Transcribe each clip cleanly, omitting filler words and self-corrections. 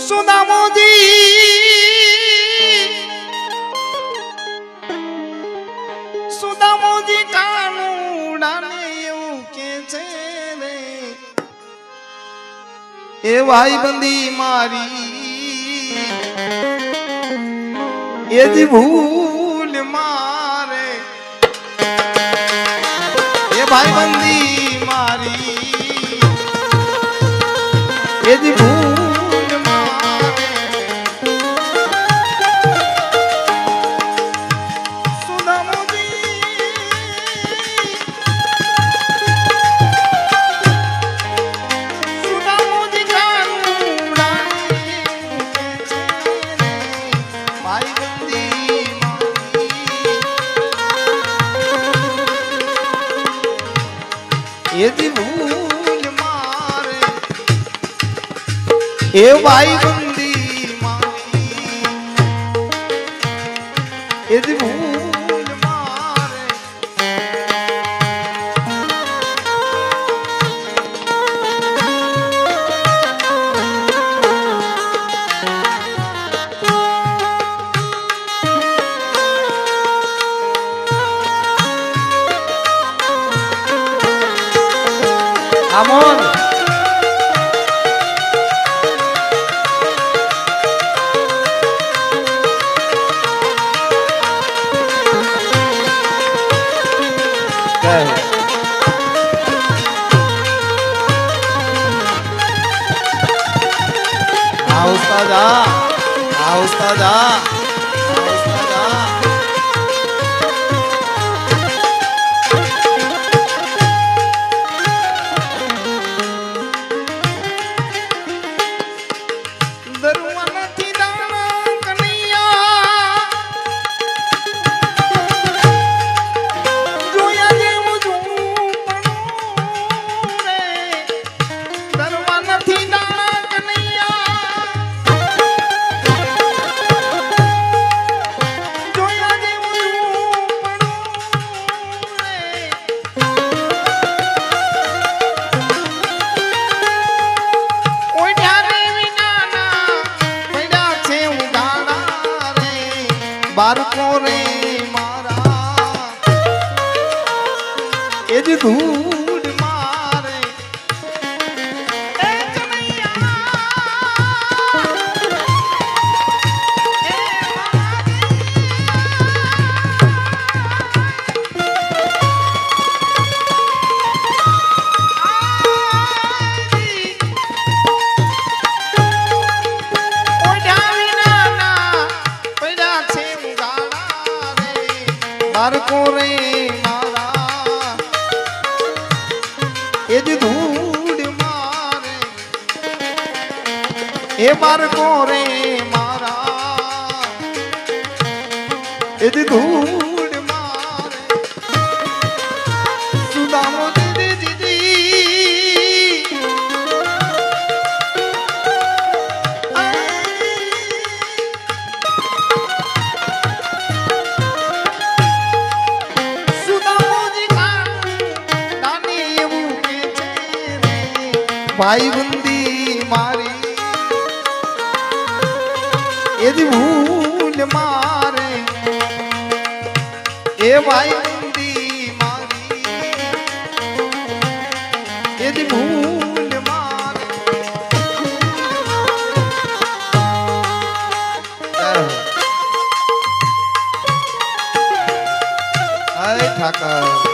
સુદામોજી સુદામોજી કાનુડાને એવું કે છે રે એ ભાઈબંધી મારી એ જી ભૂલ મારે એ ભાઈબંધી મારી એ જી ભૂલ यदि भूल मारे ए भाई बंदी मारी यदि भूल मारे Amor. Ustazah. बारको रे मारा ए जी धूल मारे ए कन्हैया बारको रे मारा ए जी धूल मारे ए बारको रे मारा ए जी धूल मारे सुदामो दीदी भाई बंदी मारी यदि भूल मारे ए भाई बंदी मारी यदि भूल मारे अरे ठाकर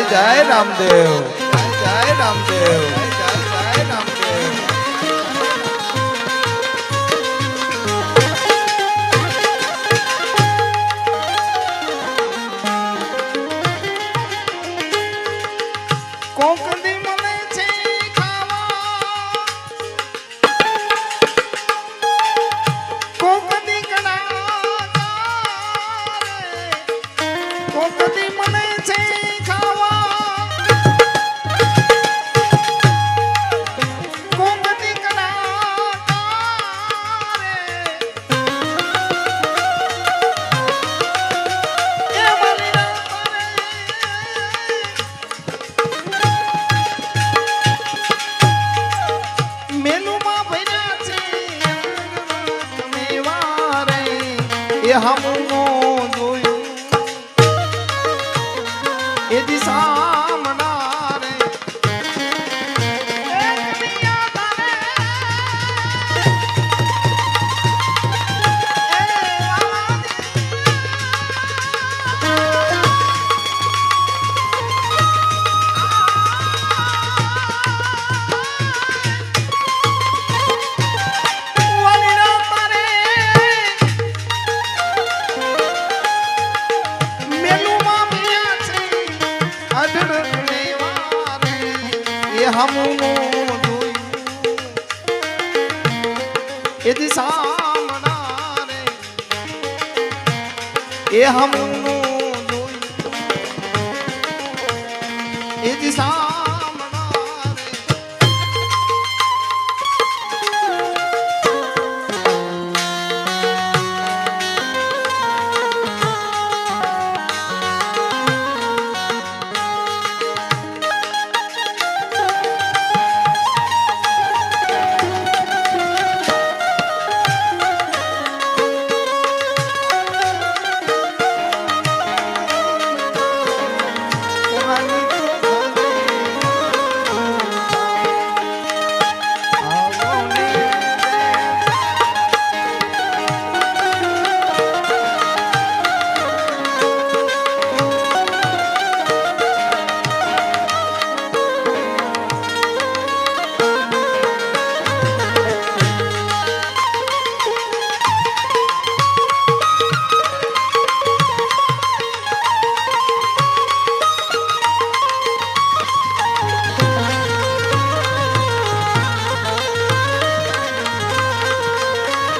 जय रामदेव जय रामदेव जय रामदेव कोकदी मने छे खावा હમનો જોયું એ દિશામણા રે હમનો જોયું એ દિશામણા રે એ હમનો જોયું એ દિશામણા રે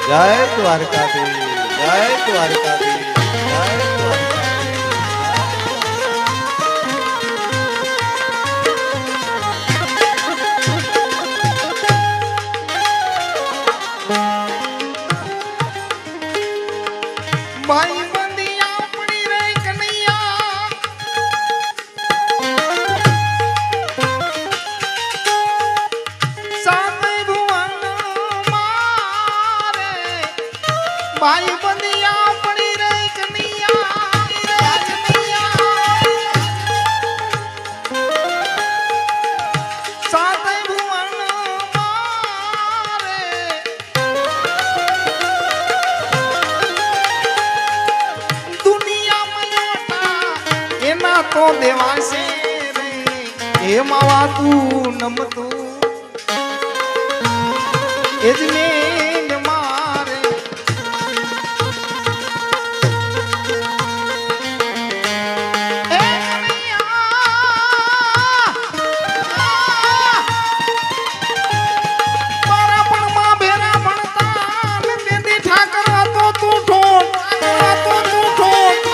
જય દ્વારકાધીશ જય દ્વારકાધીશ જય દ્વારકાધીશ ભાઈ બંધિયા પડી રે કનૈયા સામે ભુવન મારે ભાઈ બંધિયા પડી રે કનૈયા સામે ભુવન મારે એના તો દેવાશે રે એ માવા તું નમતું એ જ મેઘ મારે એ મારા પણ માં ભેરા ભણતા ને તેથી ઠાકર હતો તું ઠોઠ હતો તું ઠોઠ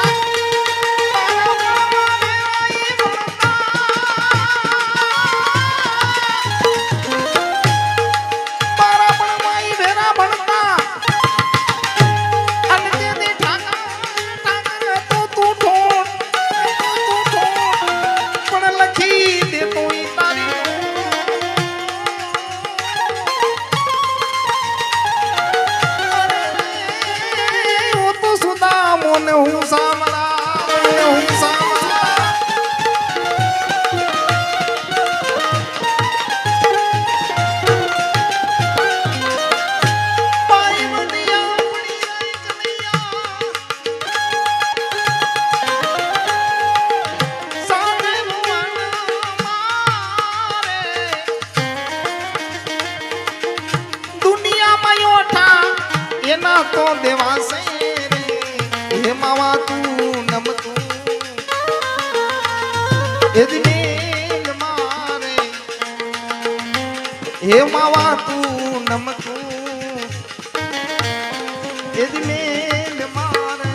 મોને હું સામળા હું સામળા પાઈ મંડિયા પડી રહી કનૈયા સામે ભુવન મારે દુનિયામાં યોઠા એના તો દેવાશે હે માવા તું નમતું એ જ મેઘ મારે હે માવા તું નમતું એ જ મેઘ મારે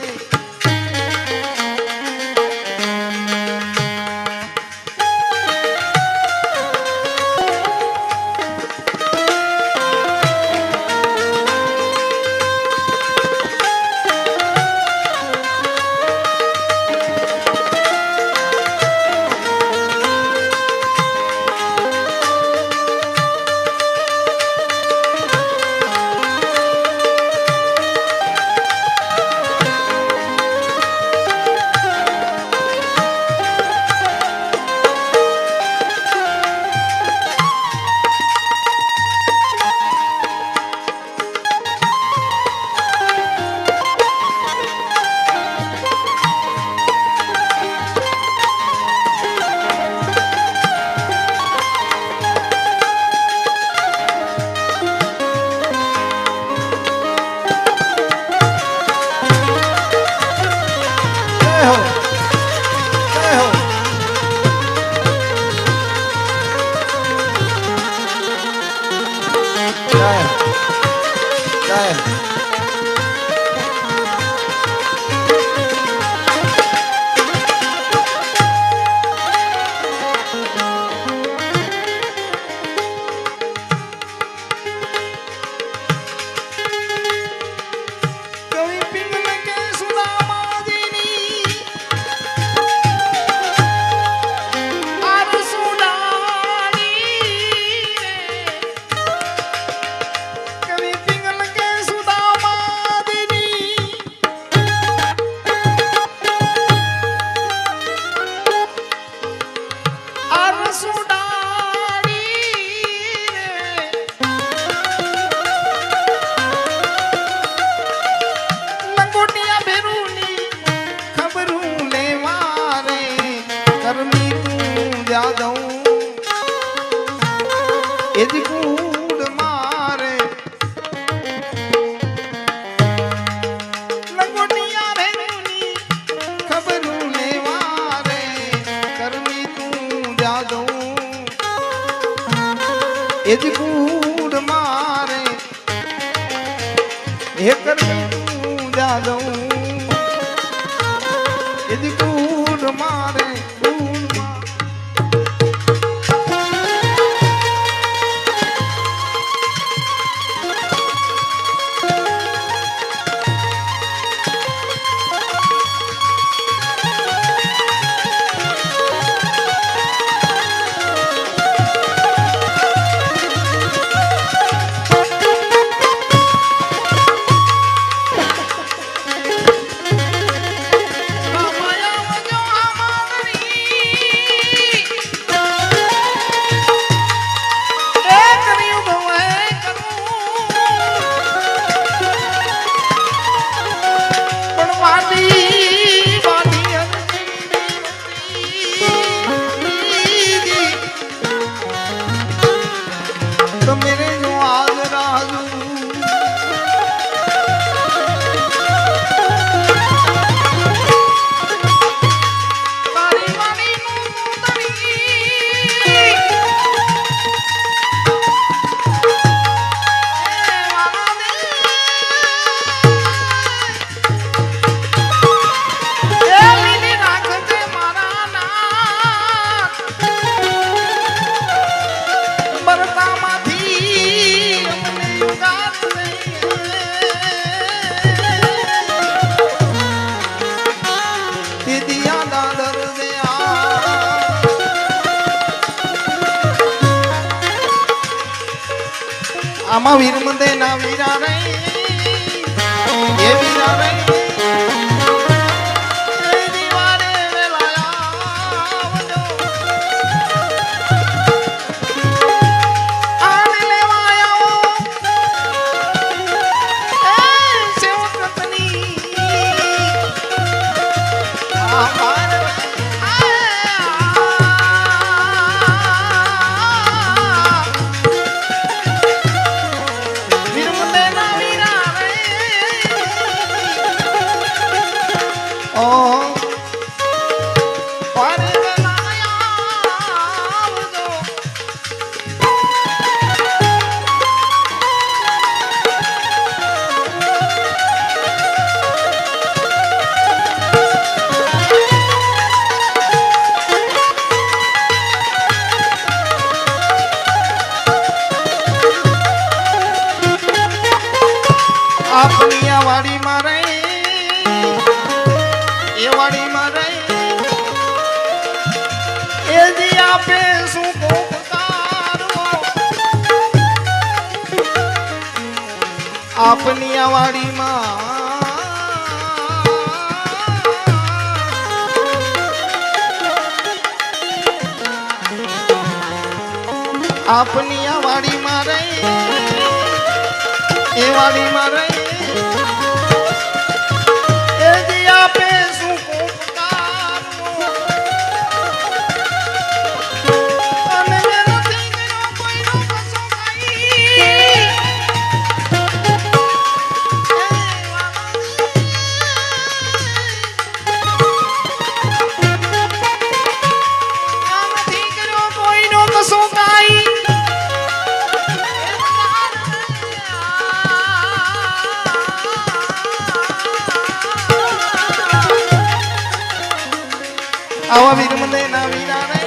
સાહેબ એજ કૂડ મારે હે કરમી તું જા દઉં એજ કૂડ મારે આમાં વીર મંદે ના વીરા નહીં એ વીરા નહીં આપની આ વાડીમાં રહી એ વાડીમાં રહી એ જી આપે શું પોકારો આપની આ વાડીમાં આપની આ વાડીમાં રહી એ વાડીમાં રહી આવા વીર મને ના વીરા રે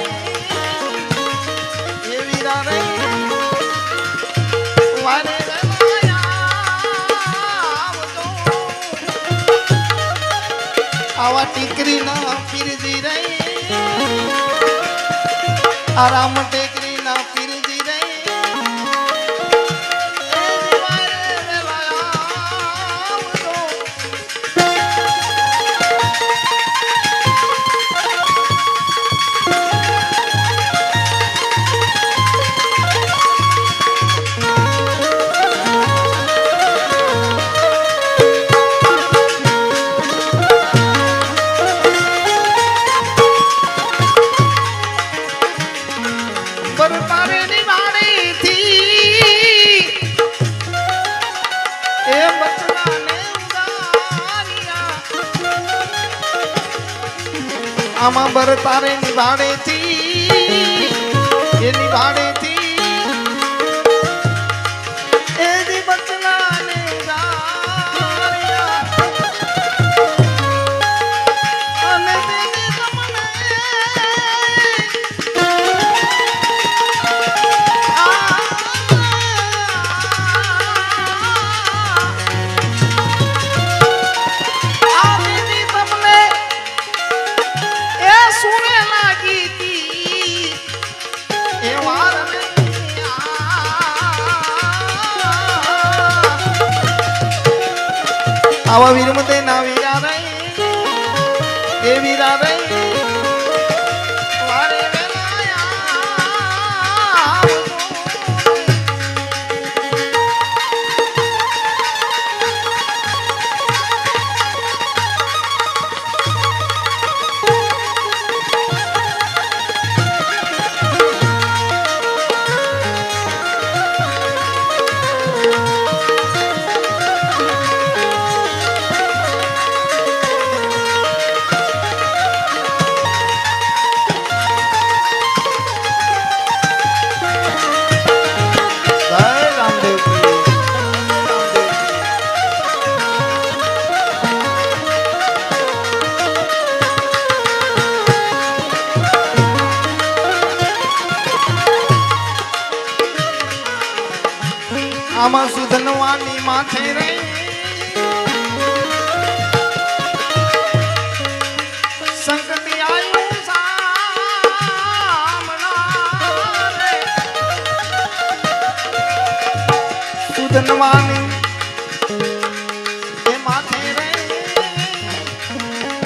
એ વીરા રે વારે આવા ટીકરી ના પીરજી રે આરામ ટેકરી ના પીરજી રે આમાં બર તારે નિભાડે થી એ નિભાડે થી એ દી બચલા ને ઉડારિયા અને તેને તમને આવા વીર મતે ના વીરા રે એ વીરા રે વારે વેલાયા આમાં સુધનવાની માથે રે સંકટી આયુ સામણા રે સુધનવાની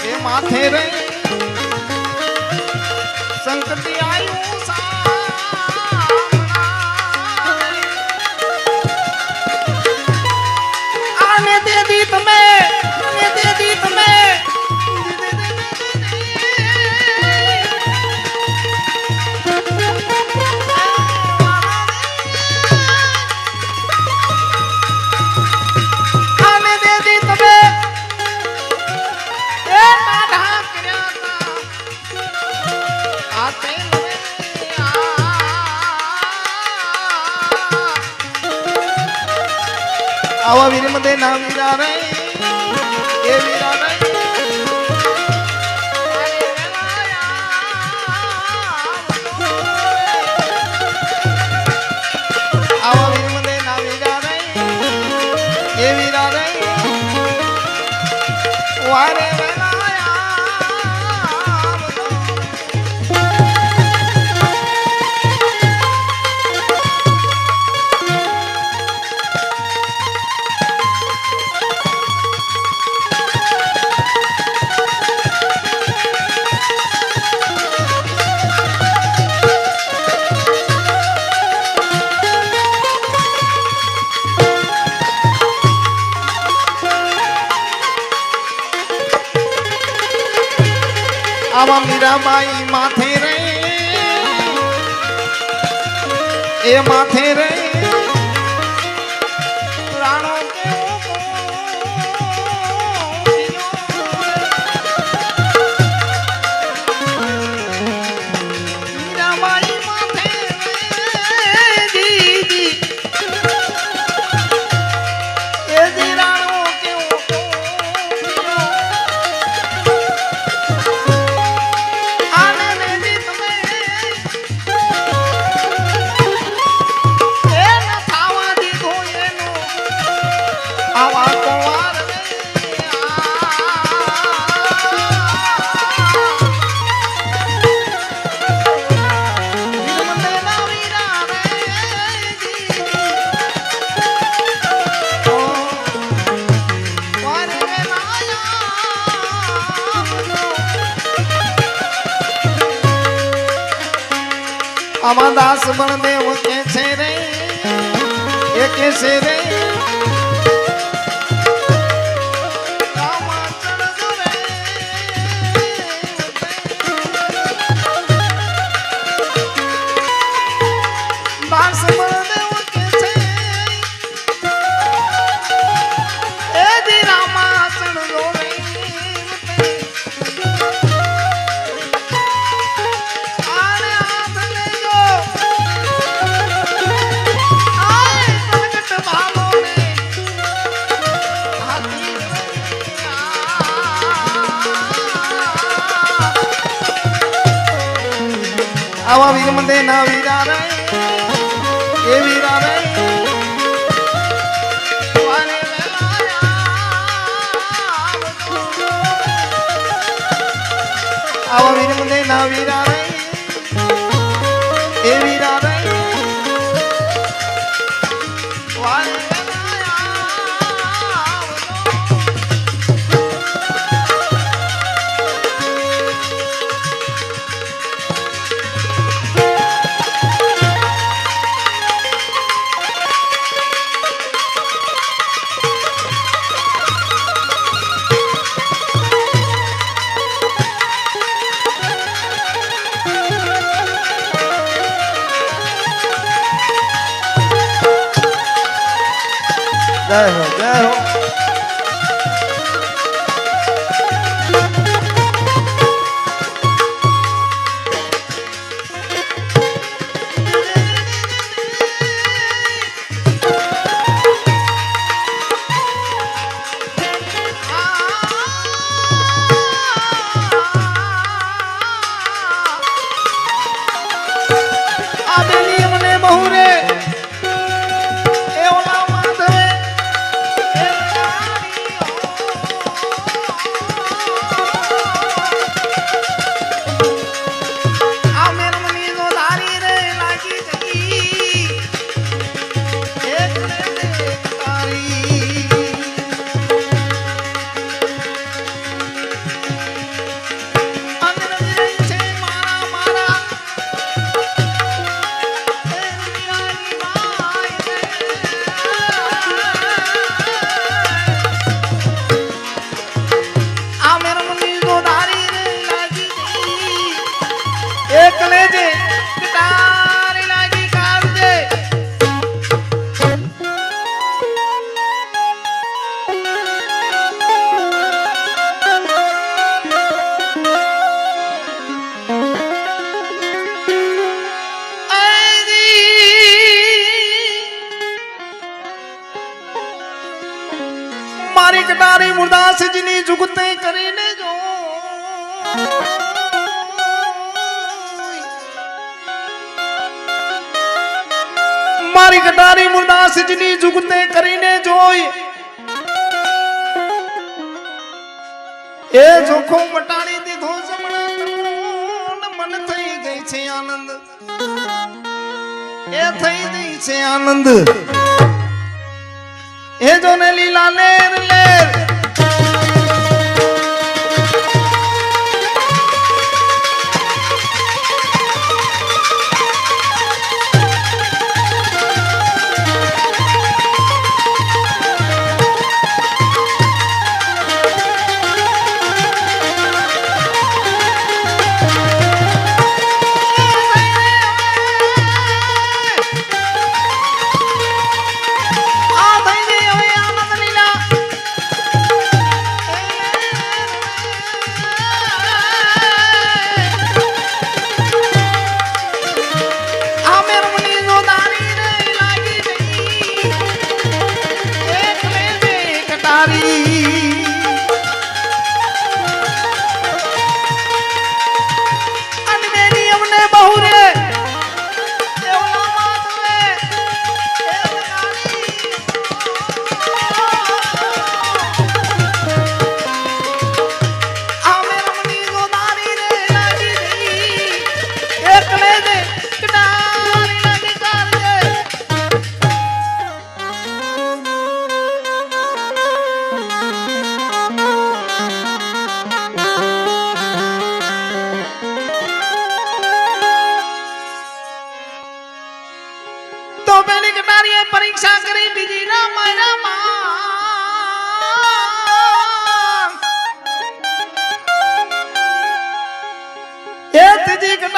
એ માથે રે સંકટી આયુ આવા વીર મતે ના વીરા રે એ વીરા રે આવા વીર મતે ના વીરા રે એ વીરા રે વારે આવા મીરાબાઈ માથે રે એ માથે રે રાણો મીરાબાઈ માથે રે દીદી એ દી રાણો કેવો આમાં દાસ બળદેવ કે છે રે એ કે છે રે દાસ બળદેવ કે છે એ દી રામા ચણજો રે આવા વીર મંદે ના વીરા રે એ વીરા રે વાને આવા વીર મંદે ના વીરા રે એ વીરા રે વાને જય હો જય હો આદેલી મને બહુ રે મારી કટારી મુરદાસજીની જુગતે કરીને જો મારી કટારી મુરદાસજીની જુગતે કરીને જોઈ એ જોખો મટાડી દીધો જમણા મન થઈ ગઈ છે આનંદ એ થઈ ગઈ છે આનંદ એ જો ને લીલા લેર લેર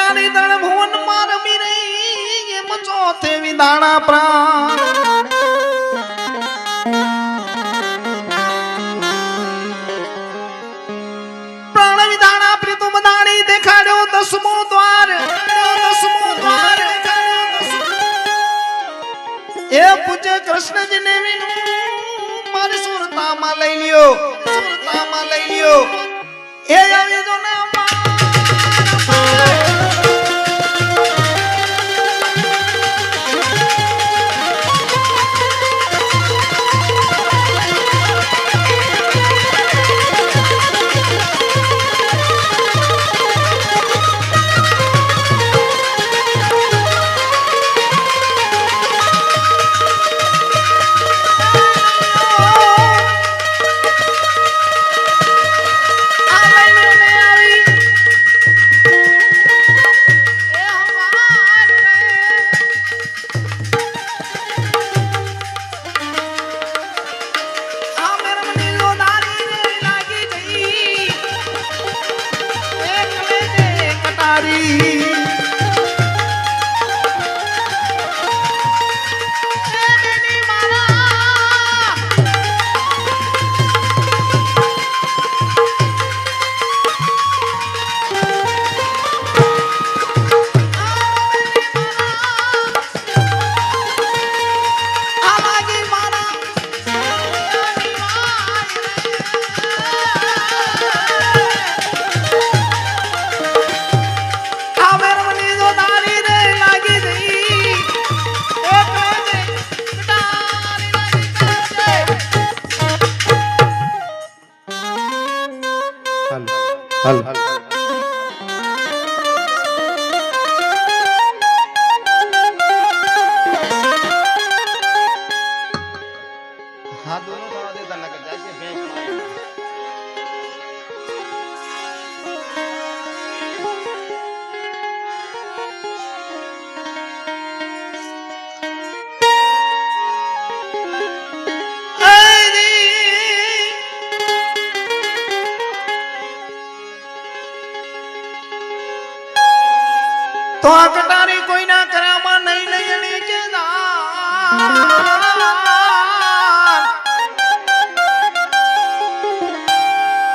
તારી દળ ભુવન માં રમી રહી એમ ચોથે વિદાણા પ્રાણ પ્રાણ વિદાણા પ્રીતુમ દાણી દેખાડ્યો દસમો દ્વાર એ પૂજ્ય કૃષ્ણજીને વિનું મારી સુરતામાં લઈ લ્યો એ આવી જો ને હાલ હા દોનો ખાવા દેતા નકર જાશે ભેંસ માં તો આ કટારી કોઈના કરામાં નહીં લઈ કે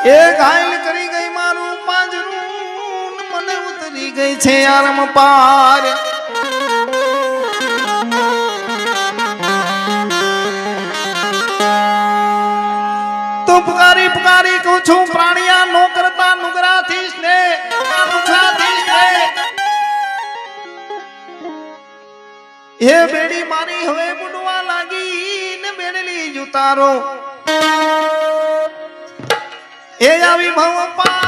એ ઘાયલ કરી ગઈ મારું પાંજરું મને ઉતરી ગઈ છે આરમ પાર તો પુકારી કહું છું પ્રાણિયા નો કરતા નુગરાથી સ્નેહ એ બેડી મારી હવે બુડવા લાગી ને બેડલી જુતારો એ આવી ભવ પાર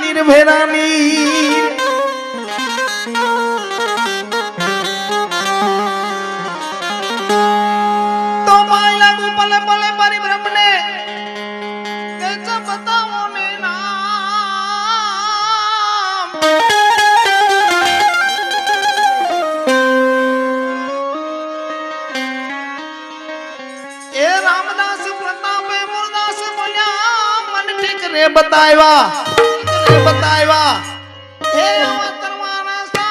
निर्भेरा नीर तो माय लागू पले पले परिभ्रम ने कैसे बताओ ने नाम ए रामदास प्रतापे मुरदास बोल्या मन ठीक रे बतायवा हे अवतरवाना सा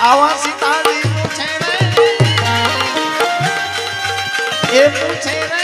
आवा सीताजी पूछे रे ये पूछे रे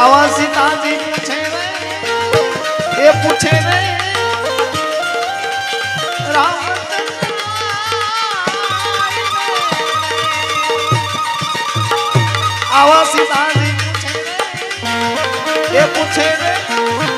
आवा सीताजी पूछे रे ये पूछे रे आवा सीताजी पूछे रे ये पूछे रे